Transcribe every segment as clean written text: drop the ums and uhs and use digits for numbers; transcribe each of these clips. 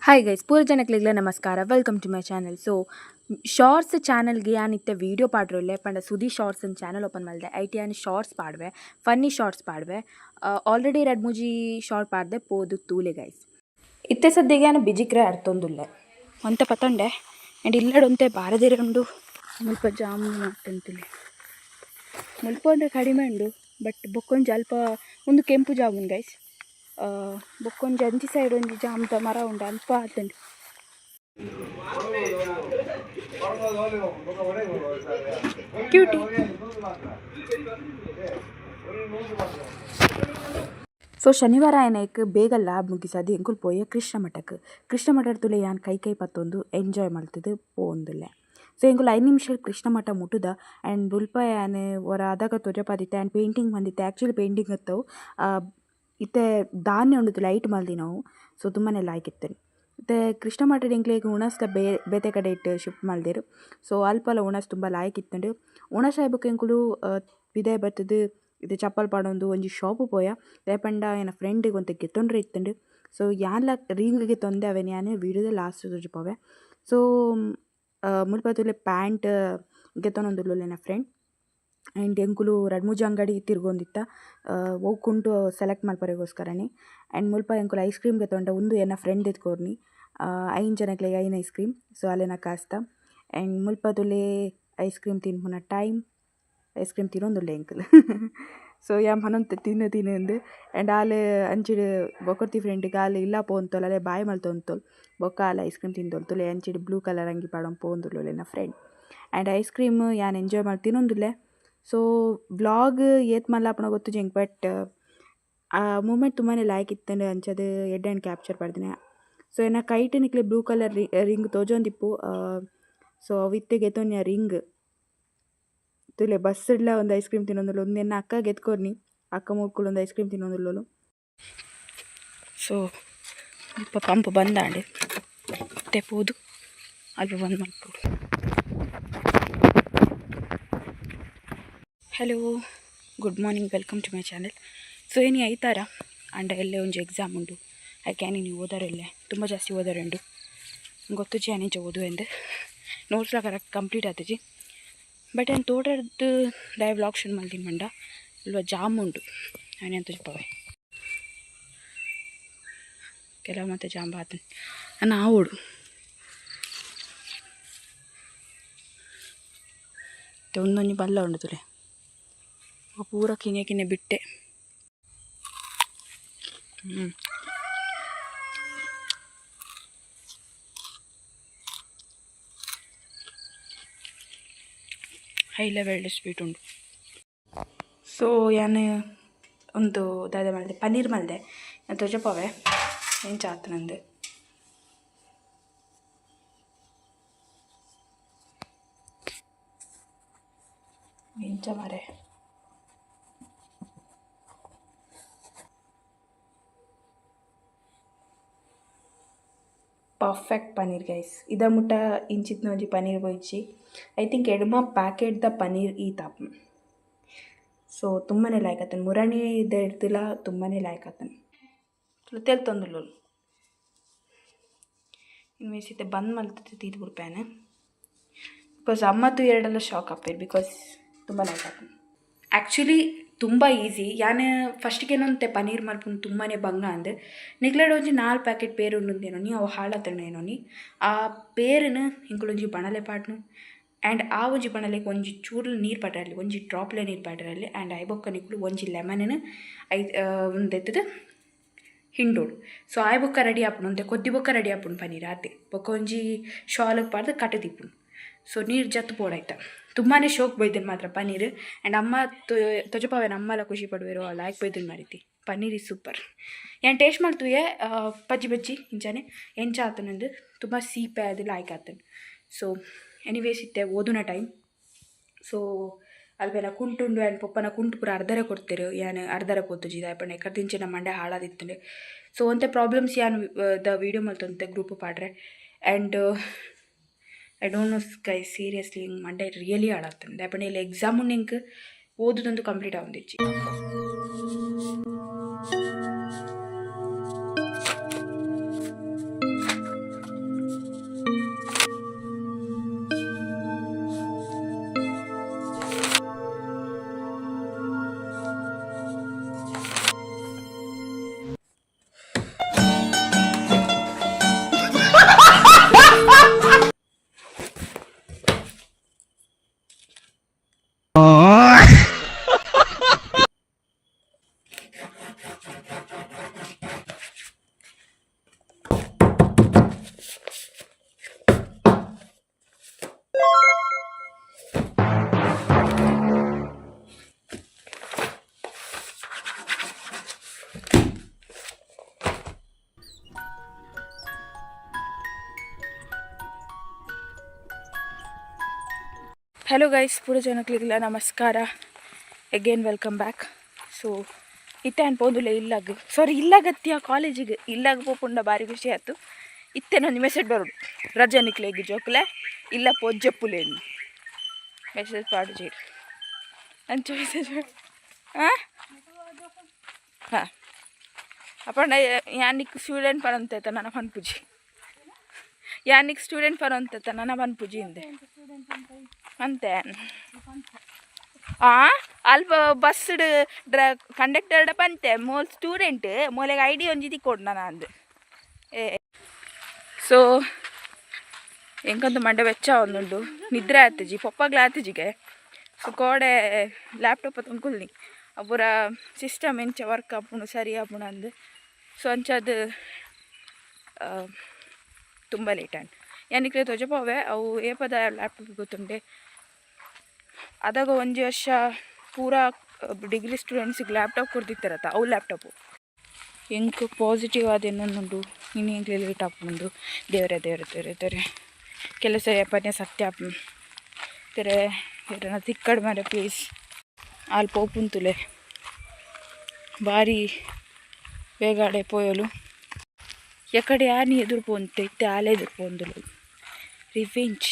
Hi guys ಪೂರ ಜನಕ್ಲಿಗ್ಲ ನಮಸ್ಕಾರ welcome to my channel. So shorts ಚಾನಲ್ಗೆ ಯಾನಿತ್ತೆ ವೀಡಿಯೋ ಪಾಡ್ರೊಲ್ಲೆ ಪಂಡ ಸುದಿ ಶಾರ್ಟ್ಸ್ ಚಾನಲ್ ಓಪನ್ ಮಾಡಿದೆ ಐಟಿ ಯಾನ್ ಶಾರ್ಟ್ಸ್ ಪಾಡ್ವೆ ಫನ್ನಿ ಶಾರ್ಟ್ಸ್ ಪಾಡ್ವೆ ಆಲ್ರೆಡಿ ಎರಡು ಮೂಜಿ ಶಾರ್ಟ್ ಪಾಡ್ದೆ ಪೋದು ತೂಲೆ ಗೈಸ್ ಇತ್ತೆ ಸದ್ಯಗೆ ನಾನು ಬಿಜಿಕ್ರೆ ಅರ್ಥೊಂದುಲ್ಲೆ ಒಂತೆ ಪತಂಡೆ ಆ್ಯಂಡ್ ಇಲ್ಲಡೊಂತೆ ಬಾರದಿರ ಉಂಡು ಮುಲ್ಪ ಜಾಮೂನು ಮಾಡ್ತಂತುಲೆ ಮುಲ್ಪ ಅಂದರೆ ಕಡಿಮೆ ಉಂಡು ಬಟ್ ಬೊಕ್ಕೊಂಜಿ ಅಲ್ಪ ಒಂದು ಕೆಂಪು ಜಾಮೂನು ಗೈಸ್ ಬೊಕ್ಕೊಂಜಿ ಅಂಚಿ ಸೈಡ್ ಒಂಜಿ ಜಾಮದ ಮರ ಉಂಡು ಅಲ್ಪ ಆತಂಡು ಕ್ಯೂಟಿ. ಸೊ ಶನಿವಾರ ಏನಕ್ಕೆ ಬೇಗ ಲ್ಯಾಬ್ ಮುಗಿಸದು ಎಂಕುಲ್ ಪೋಯ ಕೃಷ್ಣ ಮಠದ ತುಲೆ ಯಾನ್ ಕೈ ಪತ್ತೊಂದು ಎಂಜಾಯ್ ಮಾಡ್ತದೆ ಪೋಂದುಲ್ಲೆ. ಸೊ ಎಂಕುಲ್ 5 ನಿಮಿಷ ಕೃಷ್ಣ ಮಠ ಮುಟ್ಟುದ ಆ್ಯಂಡ್ ಬುಲ್ಪ ಯಾನ್ ಒರ ಅದಾಗ ತೊಜಪಾದಿತ್ತೆ ಆ್ಯಂಡ್ ಪೇಂಟಿಂಗ್ ಬಂದಿತ್ತೆ. ಆ್ಯಕ್ಚುಲಿ ಪೇಂಟಿಂಗ್ ಹತ್ತವು ಇತ್ತೆ ಧಾನ್ಯ ಉಂಡು ಲೈಟ್ ಮಲ್ದಿ ನಾವು. ಸೊ ತುಂಬಾ ಲಾಯ್ಕ್ ಇತ್ತೇನೆ ಮತ್ತು ಕೃಷ್ಣ ಮಠದ ಎಂಕ್ಲೆಗ್ ಉಣಸ್ದ ಬೇತೆ ಕಡೆ ಇಟ್ಟು ಶಿಫ್ಟ್ ಮಲ್ದೇರು. ಸೊ ಅಲ್ಪಲ ಉಣಸ್ ತುಂಬ ಲಾಯ್ಕ್ ಇತ್ತಂಡು ಉಣಸ್ ಆಯ್ಬಕ್ಕೆ ಎಂಕುಲು ವಿದಾಯ ಬರ್ತದೆ ಇದು ಚಪ್ಪಲ್ ಪಾಡೊಂದು ಒಂಜಿ ಶಾಪು ಪೋಯ ರೇಪಂಡ ಏನ ಫ್ರೆಂಡಿಗೆ ಒಂತೆ ಗೆತ್ತೊಂಡ್ರೆ ಇತ್ತಂಡು. ಸೊ ಯಾನ್ಲ ರಿಂಗ್ಗೆ ತೊಂದೆ ಅವೇನು ಯಾನು ವೀಡಿಯೋದ ಲಾಸ್ಟ್ ತೋಜುಪವೆ. ಸೊ ಮುಲ್ಪ ತುಲೆ ಪ್ಯಾಂಟ್ ಗೆತ್ತೊನೊಂದುಲ್ಲು ನನ್ನ ಫ್ರೆಂಡ್ ಆ್ಯಂಡ್ ಎಂಕುಲು 2-3 ಅಂಗಡಿ ತಿರ್ಗೊಂದಿತ್ತ ಹೋಗ್ಕೊಂಡು ಸೆಲೆಕ್ಟ್ ಮಲ್ಪರೆಗೋಸ್ಕರನೇ. ಆ್ಯಂಡ್ ಮುಲ್ಪ ಎಂಕುಲು ಐಸ್ ಕ್ರೀಮ್ ಗೆತ್ತೊಂಡ ಒಂದು ಎನ್ನ ಫ್ರೆಂಡ್ ಎತ್ಕೊರ್ನಿ 5 ಜನಕ್ಲೆ 5 ಐಸ್ ಕ್ರೀಮ್. ಸೊ ಅಲ್ಲೆನ ಕಾಸ್ತ ಆ್ಯಂಡ್ ಮುಲ್ಪ ತುಲೆ ಐಸ್ ಕ್ರೀಮ್ ತಿನ್ಪುನ ಟೈಮ್ ಐಸ್ ಕ್ರೀಮ್ ತಿನ್ನೊಂದುಲ್ಲೆ ಎಂಕುಲು ಸೊ ಯಾಮ್ ಹನೊಂತೆ ತಿನ್ನು ಅಂದು ಆ್ಯಂಡ್ ಆಲೆ ಅಂಚಿಡು ಬೊಕೊರ್ತಿ ಫ್ರೆಂಡ್ಗೆ ಆಲೆ ಇಲ್ಲ ಪೋಂತೊಲ್ ಅಲೆ ಬಾಯ್ ಮಲ್ತೊಂತೊಲ್ ಬೊಕ್ಕ ಆಲೆ ಐಸ್ ಕ್ರೀಮ್ ತಿಂದೊಲ್ತುಲೆ ಅಂಚಿಡು ಬ್ಲೂ ಕಲರ್ ಅಂಗಿ ಪಾಡೊಂದು ಪೋಂದುಲ್ಲು ನನ್ನ ಫ್ರೆಂಡ್. ಆ್ಯಂಡ್ ಐಸ್ ಕ್ರೀಮ್ ಯಾನ್ ಎಂಜಾಯ್ ಮಾಡಿ ತಿನ್ನೊಂದುಲ್ಲೆ. ಸೊ ವ್ಲಾಗ್ ಏತ್ ಮಲ್ಲಾಪುನ ಗೊತ್ತು ಜಂಕ್ ಬಟ್ ಆ ಮೂಮೆಂಟ್ ತುಂಬಾ ಲಾಯ್ಕ್ ಇತ್ತಂಡು ಅಂಚದು ಎಡ್ ಆ್ಯಂಡ್ ಕ್ಯಾಪ್ಚರ್ ಪಡ್ದಿನಿ. ಸೊ ಎನ್ನ ಕೈಟ್ ನಿಕ್ಲೆ ಬ್ಲೂ ಕಲರ್ ರಿಂಗ್ ತೋಜೊಂದಿಪ್ಪು. ಸೊ ಅವಿತ್ತೆ ಗೆತ್ತೊನ್ಯ ರಿಂಗ್ ತುಲೆ ಬಸ್ಸಡ್ಲ ಒಂದು ಐಸ್ ಕ್ರೀಮ್ ತಿನ್ನೊಂದುಲ್ಲು ಒಂದು ಎನ್ನ ಅಕ್ಕ ಗೆತ್ಕೊರ್ನಿ ಅಕ್ಕ ಮೂರ್ಕುಲು ಒಂದು ಐಸ್ ಕ್ರೀಮ್ ತಿನ್ನೊಂದುಲ್ಲು. ಸೊ ಅಲ್ಪ ಪಂಪ್ ಬಂದಾಂಡೆ ತೆಪ್ಪೋದು ಅಲ್ಪ ಬಂದ್ ಮಲ್ಪೋಡು. Hello good morning welcome to my channel. So ಏನು ಐತಾರ ಅಂಡ ಎಲ್ಲೇ ಒಂಜಿ ಎಕ್ಸಾಮ್ ಉಂಡು ಐಕ್ಯಾನಿ ನೀವು ಓದಾರೆಲ್ಲೇ ತುಂಬ ಜಾಸ್ತಿ ಓದಾರುಂಡು ಗೊತ್ತುಜಿ ಆನೆಂಚ ಓದು ಎಂದು ನೋಟ್ಸ್ಲ ಕರೆಕ್ಟ್ ಕಂಪ್ಲೀಟ್ ಆತಜಿ. ಬಟ್ ಏನು ತೋಟದ್ದು ದಯ ವ್ಲಾಗ್ ಶುರು ಮಲ್ತೀನಿ ಮಂಡ ಇಲ್ವ ಜಾಮ್ ಉಂಡು ಆನೆ ಅಂತ ಪವೆ ಕೆಲವು ಮತ್ತೆ ಜಾಂಬ ಆತನ ನಾನು ಆವೋಡು ಒಂದೊಂದು ಬಲ್ಲ ಉಂಡು ತುಲೆ ಪೂರ ಕಿನೆ ಬಿಟ್ಟೆ. ಹೈ ಲೆವೆಲ್ ಸ್ವೀಟ್ ಉಂಡು. ಸೊ ಯಾನು ಒಂದು ದಾದ ಮಲ್ದೆ ಪನ್ನೀರ್ ಮಲ್ದೆ ನಾನು ತೊಜಪವೆ ಎಂಚ ಆತ ನಂದು ಎಂಚ ಮಾರೆ ಪರ್ಫೆಕ್ಟ್ ಪನ್ನೀರ್ ಗೈಸ್. ಇದ ಮುಟ್ಟ ಇಂಚಿತ್ನ ಒಂಜಿ ಪನ್ನೀರ್ ಬೊಯ್ಚಿ ಐ ಥಿಂಕ್ ಎಡ್ಮ ಪ್ಯಾಕೆಟ್ದ ಪನ್ನೀರ್ ಈ ತಾಪ್. ಸೊ ತುಂಬಾ ಲಾಯ್ಕ್ ಆತನು ಮುರಾಣಿ ಇದ್ದ ಇರ್ತಿಲ್ಲ ತುಂಬಾ ಲಾಯ್ಕ್ ಆತನು ತೆಲ್ತೊಂದುಲ್ಲು ಇನ್ವೇಸಿತ್ತೆ ಬಂದ್ ಮಲ್ತದೆ ತೀದ್ ಬಿಡ್ಪೇನೆ ಬಿಕಾಸ್ ಅಮ್ಮತ್ತು ಎರಡೆಲ್ಲ ಶಾಕ್ ಆಗ್ತೇವೆ ಬಿಕಾಸ್ ತುಂಬ ಲಾಯ್ಕ್ ಆತನು. ಆ್ಯಕ್ಚುಲಿ ತುಂಬ ಈಸಿ ಯಾನೆ ಫಸ್ಟಿಗೆ ಏನಂತೆ ಪನ್ನೀರ್ ಮಲ್ಪುನು ತುಂಬಾ ಬಂಗ ಅಂದೆ ನಿಕ್ಲೆಡ್ ಒಂಜಿ 4 ಪ್ಯಾಕೆಟ್ ಪೇರು ಉಂಡುಂದೇನೋನಿ ಅವು ಹಾಳಾತಣ್ಣೇನೋನಿ ಆ ಪೇರನ್ನು ಇಂಕುಲೊಂಜಿ ಬಣಲೆ ಪಾಡ್ನು ಆ್ಯಂಡ್ ಆ ಒಂಜಿ ಬಣಲೆಗೆ ಒಂಜಿ ಚೂರು ನೀರು ಪಡ್ರಲ್ಲಿ ಒಂಜಿ ಡ್ರಾಪ್ಲೆ ನೀರು ಪಡ್ರಲ್ಲಿ ಆ್ಯಂಡ್ ಐಬೊಕ್ಕ ನಿಕ್ಲು ಒಂಜಿ ಲೆಮನನ್ನು ಒಂದು ಎತ್ತದ ಹಿಂಡೋಡು. ಸೊ ಆಯ್ ಬೊಕ್ಕ ರೆಡಿ ಆಪುನು ಅಂತೆ ಕೊದ್ದಿ ಬೊಕ್ಕ ರೆಡಿ ಆಪುನು ಪನ್ನೀರ್ ಆತೆ ಬೊಕ್ಕ ಒಂಜಿ ಶಾಲಿಗೆ ಪಾಡ್ದು ಕಟ್ಟದಿಪ್ಪುನು. ಸೊ ನೀರು ಜತ್ತು ಪೋಡಾಯ್ತ ತುಂಬಾ ಶೋಕ್ ಬೈದನು ಮಾತ್ರ ಪನ್ನೀರ್. ಆ್ಯಂಡ್ ಅಮ್ಮ ತೊಜಪಾವೇನು ಅಮ್ಮಲ ಖುಷಿ ಪಡುವೆರು ಲಾಯ್ಕ್ ಬೈದನು ಮಾರಿತಿ ಪನ್ನೀರ್ ಈಸ್ ಸೂಪರ್. ಏನು ಟೇಸ್ಟ್ ಮಾಡ್ತೀವಿ ಬಜ್ಜಿ ಇಂಚಾನೆ ಎಂಚ ಆತನಂದು ತುಂಬ ಸೀಪೆ ಅದು ಲಾಯ್ಕ್ ಆತನು. ಸೊ ಎನಿವೇಸ್ ಇತ್ತೆ ಓದುನ ಟೈಮ್. ಸೊ ಅಲ್ವೆಲ್ಲ ಕುಂಟುಂಡು ಆ್ಯಂಡ್ ಪೊಪ್ಪನ ಕುಂಟು ಪೂರ ಅರ್ಧರ ಕೊಡ್ತೇರು ಯಾನು ಅರ್ಧರ ಕೊತ್ತುಜಿ ದಾಯಪಣ್ಣ ಎಕ್ಕಡ್ದಿಂಚೆ ನಮ್ಮ ಮಂಡೆ ಹಾಳಾದಿತ್ತಂಡೆ. ಸೊ ಒಂತೆ ಪ್ರಾಬ್ಲಮ್ಸ್ ಯಾನು ದ ವೀಡಿಯೋ ಮಲ್ತಂತೆ ಗ್ರೂಪ್ ಪಾಡ್ರೆ and I don't know guy seriously ಹಿಂಗೆ ಮಂಡೆ ರಿಯಲಿ ಹಾಳಾಗ್ತಾನೆ ದಾಯಪಣ್ಣ ಇಲ್ಲಿ ಎಕ್ಸಾಮು ನಿಂಗೆ ಓದೋದಂತೂ ಕಂಪ್ಲೀಟ್ ಆಗೊಂದಿಚ್ಚಿ. ಹಲೋ ಗೈಸ್, ಪೂರ ಜನಕ್ಲಿಗಿಲ್ಲ ನಮಸ್ಕಾರ. Again welcome back. ಸೊ ಇತ್ತೆ ಪೋದುಲೆ ಇಲ್ಲಾಗತ್ಯ ಕಾಲೇಜಿಗೆ ಇಲ್ಲಾಗ ಪೋಪುಂಡ ಬಾರಿ ಖುಷಿ ಆಯ್ತು. ಇತ್ತೆ ನನ್ನ ಮೆಸೇಜ್ ಬರೋದು ರಜೆ ನಿಕ್ಲೆಗಿ ಜೋಕ್ಲೆ ಇಲ್ಲ ಪೊಜ್ಜಪ್ಪುಲೇನು ಮೆಸೇಜ್ ಪಾಡ್ಜೀರಿ ಅಂಚ ಮೆಸೇಜ್ ಹಾಂ ಹಾಂ ಅಪ್ಪಣ್ಣ ಯಾನಿಕ್ ಸ್ಟೂಡೆಂಟ್ ಪರಂತ ನನ್ನ ಪನ್ಪುಜಿ ಯಾನಿಕ್ ಸ್ಟೂಡೆಂಟ್ ಪರಂತ ನನ್ನ ಪನ್ಪುಜಿ ಹಿಂದೆ ಅಂತೆ ಅಲ್ಪ ಬಸ್ ಕಂಡಕ್ಟರ್ ಬಂತೆ ಮೋಲ್ ಸ್ಟೂಡೆಂಟ್ ಮೂಲೆಗೆ ಐಡಿ ಒಂಜಿದಿ ಕೊಡು ನಾನು ಅಂದು ಸೊ ಎಂಕಂತ ಮಂಡೆ ವೆಚ್ಚ ಒಂದುಂಡು ನಿದ್ರೆ ಆತಜಿ ಪೊಪ್ಪಗ್ಲ ಆತಜಿಗೆ. ಸೊ ಕೋಡೆ ಲ್ಯಾಪ್ಟಾಪ್ ತಂದ್ಕೊಳ್ನಿ ಅಪುರ ಸಿಸ್ಟಮ್ ಎಂಚ ವರ್ಕ್ ಆಪುಂಡು ಸರಿ ಆಪುಂಡು ಅಂದು. ಸೊ ಅಂಚದು ತುಂಬ ಲೇಟ್ ಆಂಡ್ ಯಾನಿಕ್ಲೆ ತೊಜಪೋವೆ ಅವು ಏಪದ ಲ್ಯಾಪ್ಟಾಪ್ ಗೊತ್ತುಂಡೆ ಅದಾಗ 1 ವರ್ಷ ಪೂರಾ ಡಿಗ್ರಿ ಸ್ಟೂಡೆಂಟ್ಸಿಗೆ ಲ್ಯಾಪ್ಟಾಪ್ ಕೊಡ್ತಿತ್ತಾರತ್ತ ಅವು ಲ್ಯಾಪ್ಟಾಪು ಹೆಂಗೆ ಪಾಸಿಟಿವ್ ಆದೇನುಂಡು ಇನ್ನು ಹೆಂಗೆ ಲೇಟ್ ಆಪುಂಡು ದೇವರೇ ಕೆಲಸ ಏಪನೆ ಸತ್ಯ ತೆರೆ ಇವರನ್ನ ತಿಕ್ಕಡ್ ಮಾರೆ ಪ್ಲೀಸ್ ಅಲ್ಲಿ ಪೋಪುಂತುಲೆ ಭಾರಿ ಬೇಗಾಡೆ ಪೋಯಲು ಎಕಡೆ ಯಾರು ಎದುರು ಪೋಂತೆ ಇತ್ತೆ ಆಲೆ ಎದುರು ಪೋಂದುಲು ರಿವೆಂಜ್.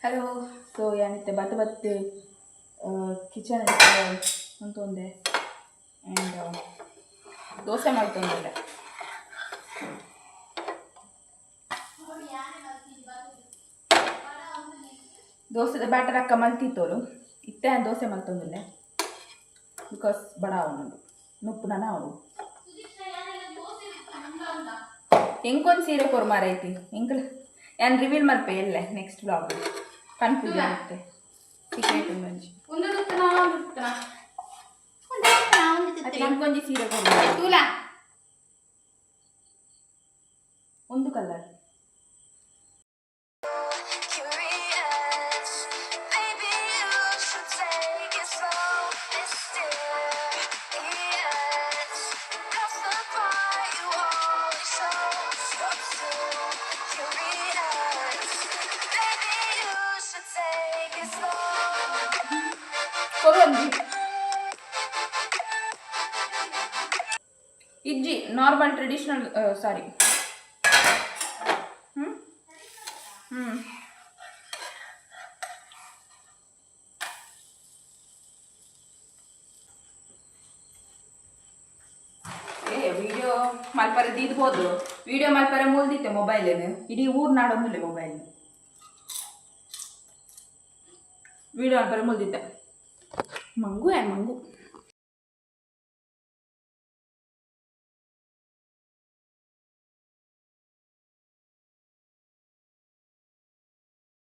ಹಲೋ. ಸೊ ಏನಿತ್ತೆ ಬತ್ತು ಕಿಚನ್ ಅಂತೊಂದೆ ಆ್ಯಂಡ್ ದೋಸೆ ಮಾಡ್ತೊಂದಿಲ್ಲ. ದೋಸೆದ ಬ್ಯಾಟರ್ ಅಕ್ಕ ಮಲ್ತಿತ್ತೋಳು ಇತ್ತೆ ದೋಸೆ ಮಲ್ತೊಂದಿಲ್ಲ ಬಿಕಾಸ್ ಬಡ ಅವನು ನುಪ್ಪು ನಾನು ಅವಳು ಹೆಂಗೊಂದು ಸೀರೆ ಕೊರು ಮಾರೈತಿ ಹೆಂಗೆ ಏನು ರಿವೀಲ್ ಮಲ್ಪೆ ಎಲ್ಲ ನೆಕ್ಸ್ಟ್ ಬ್ಲಾಗ್ ಕನ್ಫ್ಯೂಷನ್ ಆಗುತ್ತೆ ಸೀಕ್ರೆಟ್ ಮಂಜಿ ಹೆಂಗೊಂದು ಸೀರೆ ಕೊರು ಒಂದು ಕಲರ್ ಇಜ್ಜಿ ನಾರ್ಮಲ್ ಟ್ರೆಡಿಷನಲ್ ಸಾರಿ ವಿಡಿಯೋ ಮಲ್ಪರೆ ದಿದ್ಬೋದು ವಿಡಿಯೋ ಮಲ್ಪರೆ ಮುಳ್ದಿತ್ತೆ ಮೊಬೈಲೇನು ಇಡೀ ಊರು ನಾಡೊಂದಿಲ್ಲ ಮೊಬೈಲ್ ವಿಡಿಯೋ ಮಲ್ಪರೆ ಮುಳ್ದಿತ್ತೆ ಮಂಗು ಮಂಗು